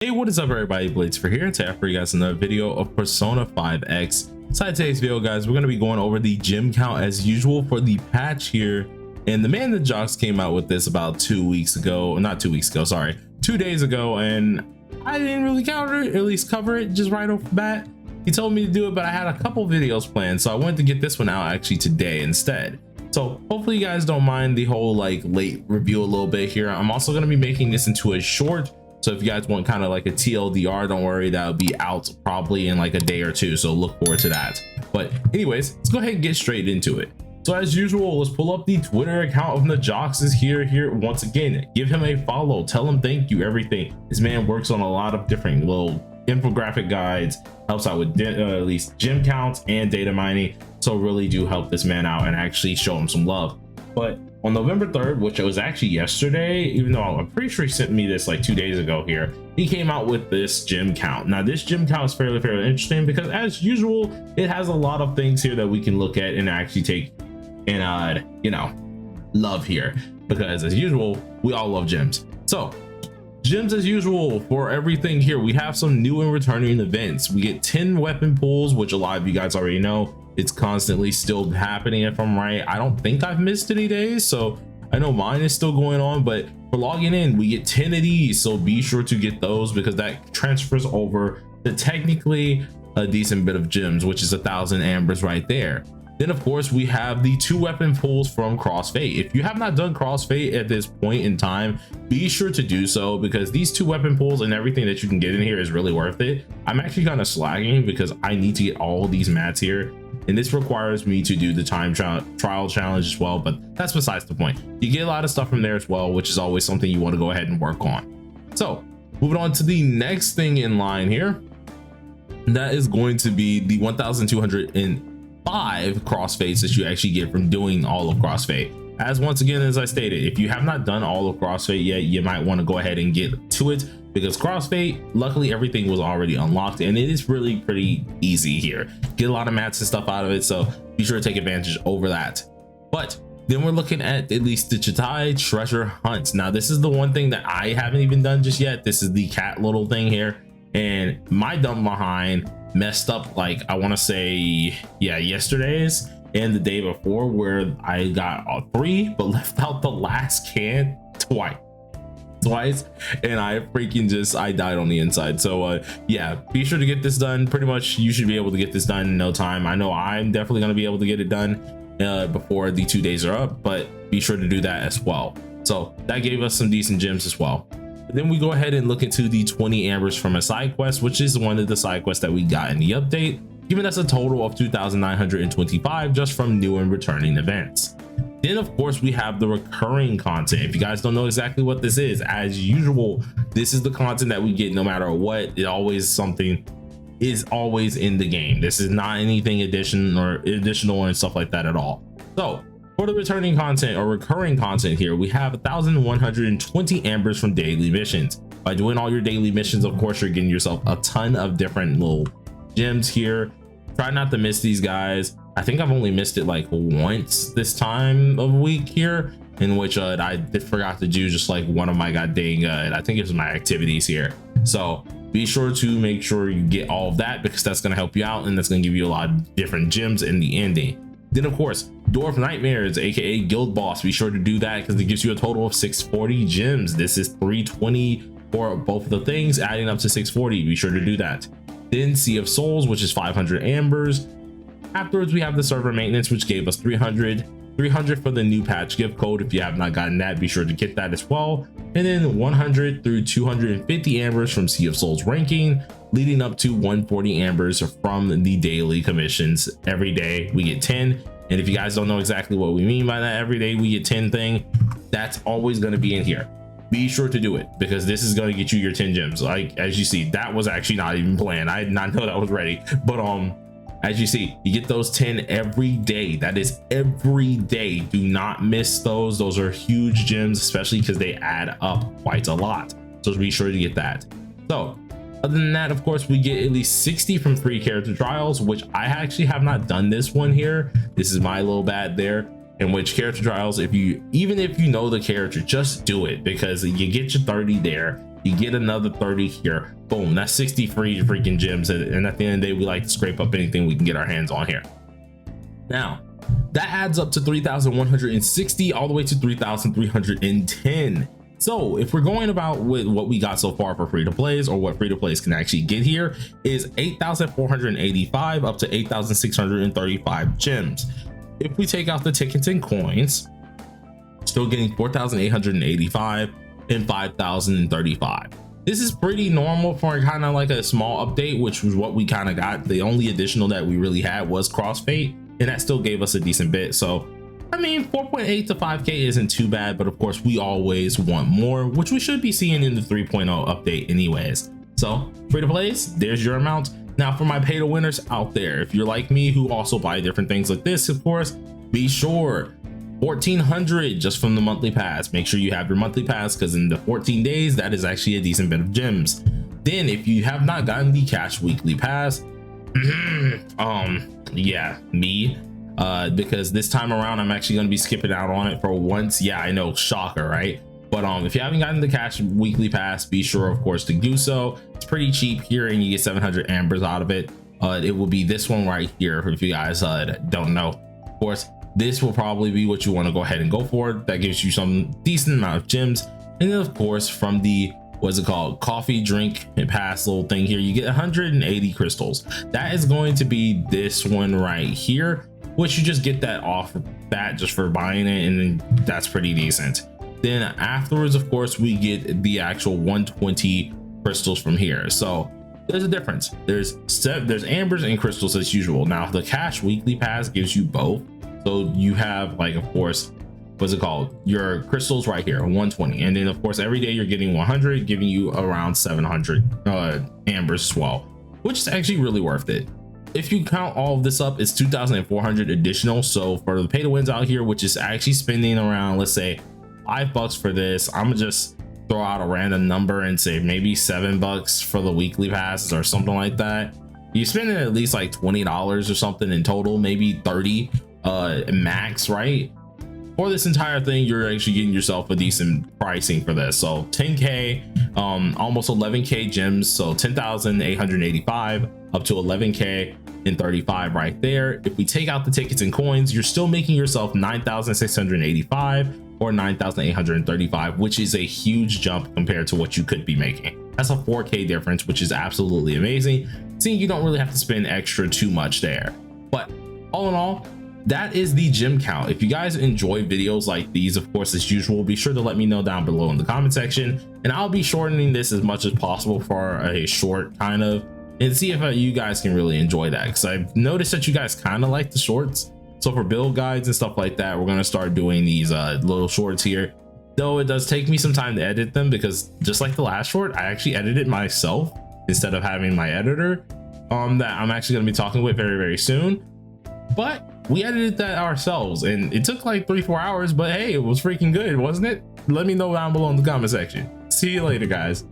Hey, what is up everybody, Blades for here, and today I for you guys another video of Persona 5X. Inside today's video, guys, we're going to be going over the gym count as usual for the patch here. And the man that jocks came out with this about 2 weeks ago, not 2 weeks ago, sorry, 2 days ago, and I didn't really counter it, or at least cover it just right off the bat. He told me to do it, but I had a couple videos planned, so I wanted to get this one out actually today instead. So hopefully you guys don't mind the whole like late review a little bit here. I'm also going to be making this into a short. So if you guys want kind of like a TLDR, don't worry, that'll be out probably in like a day or two. So look forward to that. But anyways, let's go ahead and get straight into it. So as usual, let's pull up the Twitter account of the Jocks is here once again. Give him a follow, tell him thank you, everything. This man works on a lot of different little infographic guides, helps out with at least gym counts and data mining. So really do help this man out and actually show him some love. But on November 3rd, which it was actually yesterday, even though I'm pretty sure he sent me this like 2 days ago here, he came out with this gym count. Now this gym count is fairly interesting because as usual, it has a lot of things here that we can look at and actually take and you know, love here, because as usual, we all love gyms. So gyms as usual for everything here, we have some new and returning events. We get 10 weapon pulls, which a lot of you guys already know. It's constantly still happening if I'm right. I don't think I've missed any days, so I know mine is still going on, but for logging in we get 10 of these, so be sure to get those because that transfers over to technically a decent bit of gems, which is 1,000 ambers right there. Then of course we have the 2 weapon pulls from Crossfade. If you have not done Crossfade at this point in time, be sure to do so because these 2 weapon pulls and everything that you can get in here is really worth it. I'm actually kind of slagging because I need to get all these mats here, and this requires me to do the time trial challenge as well, but that's besides the point. You get a lot of stuff from there as well, which is always something you want to go ahead and work on. So moving on to the next thing in line here, that is going to be the 1,205 crossfades that you actually get from doing all of Crossfade. As once again, as I stated, if you have not done all of Crossfade yet, you might want to go ahead and get to it because Crossfade, luckily everything was already unlocked and it is really pretty easy here. Get a lot of mats and stuff out of it, so be sure to take advantage over that. But then we're looking at least the Chitai treasure hunt. Now this is the one thing that I haven't even done just yet. This is the cat little thing here, and my dumb behind messed up like I want to say yesterday's and the day before, where I got 3 but left out the last can twice, and I died on the inside. So yeah, be sure to get this done. Pretty much you should be able to get this done in no time. I know I'm definitely going to be able to get it done before the 2 days are up, but be sure to do that as well. So that gave us some decent gems as well. Then we go ahead and look into the 20 ambers from a side quest, which is one of the side quests that we got in the update, giving us a total of 2,925 just from new and returning events. Then of course we have the recurring content. If you guys don't know exactly what this is, as usual, this is the content that we get no matter what. It always something is always in the game. This is not anything additional and stuff like that at all. So for the returning content or recurring content here, we have 1,120 ambers from daily missions. By doing all your daily missions, of course, you're getting yourself a ton of different little gems here. Try not to miss these guys. I think I've only missed it like once this time of week here, in which I forgot to do just like one of my I think it was my activities here. So be sure to make sure you get all of that because that's going to help you out and that's going to give you a lot of different gems in the ending. Then of course Dwarf Nightmares, aka Guild Boss, be sure to do that because it gives you a total of 640 gems. This is 320 for both of the things, adding up to 640. Be sure to do that. Then Sea of Souls, which is 500 ambers. Afterwards we have the server maintenance, which gave us 300 for the new patch gift code. If you have not gotten that, be sure to get that as well. And then 100 through 250 ambers from Sea of Souls ranking, leading up to 140 ambers from the daily commissions. Every day we get 10, and if you guys don't know exactly what we mean by that every day we get 10 thing, that's always going to be in here. Be sure to do it because this is going to get you your 10 gems. Like as you see, that was actually not even planned. I did not know that was ready, but as you see, you get those 10 every day. That is every day. Do not miss those. Those are huge gems, especially because they add up quite a lot, so be sure to get that. So other than that, of course, we get at least 60 from free character trials, which I actually have not done this one here. This is my little bad there. In which character trials, even if you know the character, just do it because you get your 30 there you get another 30 here. Boom, that's 60 free freaking gems. And at the end of the day, we like to scrape up anything we can get our hands on here. Now that adds up to 3,160 all the way to 3,310. So if we're going about with what we got so far for free to plays, or what free to plays can actually get here, is 8,485 up to 8,635 gems. If we take out the tickets and coins, still getting 4,885 and 5,035. This is pretty normal for kind of like a small update, which was what we kind of got. The only additional that we really had was Crossfade, and that still gave us a decent bit. So I mean, 4.8 to 5k isn't too bad, but of course we always want more, which we should be seeing in the 3.0 update anyways. So free to plays, there's your amount. Now for my pay to winners out there, if you're like me who also buy different things like this, of course, be sure 1,400 just from the monthly pass. Make sure you have your monthly pass, because in the 14 days that is actually a decent bit of gems. Then if you have not gotten the cash weekly pass, yeah, me, because this time around I'm actually going to be skipping out on it for once. Yeah, I know, shocker, right? But if you haven't gotten the cash weekly pass, be sure of course to do so. It's pretty cheap here and you get 700 ambers out of it. It will be this one right here, if you guys don't know. Of course, this will probably be what you want to go ahead and go for. That gives you some decent amount of gems. And then of course from the, what's it called, coffee drink and pass little thing here, you get 180 crystals. That is going to be this one right here, which you just get that off bat just for buying it, and then that's pretty decent. Then afterwards, of course, we get the actual 120 crystals from here. So there's a difference. There's ambers and crystals as usual. Now the cash weekly pass gives you both. So you have, like, of course, what's it called, your crystals right here, 120, and then of course every day you're getting 100, giving you around 700 ambers as well, which is actually really worth it. If you count all of this up, it's 2,400 additional. So for the pay to wins out here, which is actually spending around, let's say $5 for this, I'm gonna just throw out a random number and say maybe $7 for the weekly passes or something like that. You're spending at least like $20 or something in total, maybe 30 max, right? For this entire thing, you're actually getting yourself a decent pricing for this. So 10k, almost 11k gems, so 10,885 up to 11k and 35 right there. If we take out the tickets and coins, you're still making yourself 9,685 or 9,835, which is a huge jump compared to what you could be making. That's a 4k difference, which is absolutely amazing, seeing you don't really have to spend extra too much there. But all in all, that is the gem count. If you guys enjoy videos like these, of course, as usual, be sure to let me know down below in the comment section, and I'll be shortening this as much as possible for a short kind of, and see if you guys can really enjoy that, because I've noticed that you guys kind of like the shorts. So for build guides and stuff like that, we're going to start doing these little shorts here, though it does take me some time to edit them, because just like the last short, I actually edited myself instead of having my editor that I'm actually going to be talking with very, very soon. But we edited that ourselves and it took like 3-4 hours, but hey, it was freaking good, wasn't it? Let me know down below in the comment section. See you later, guys.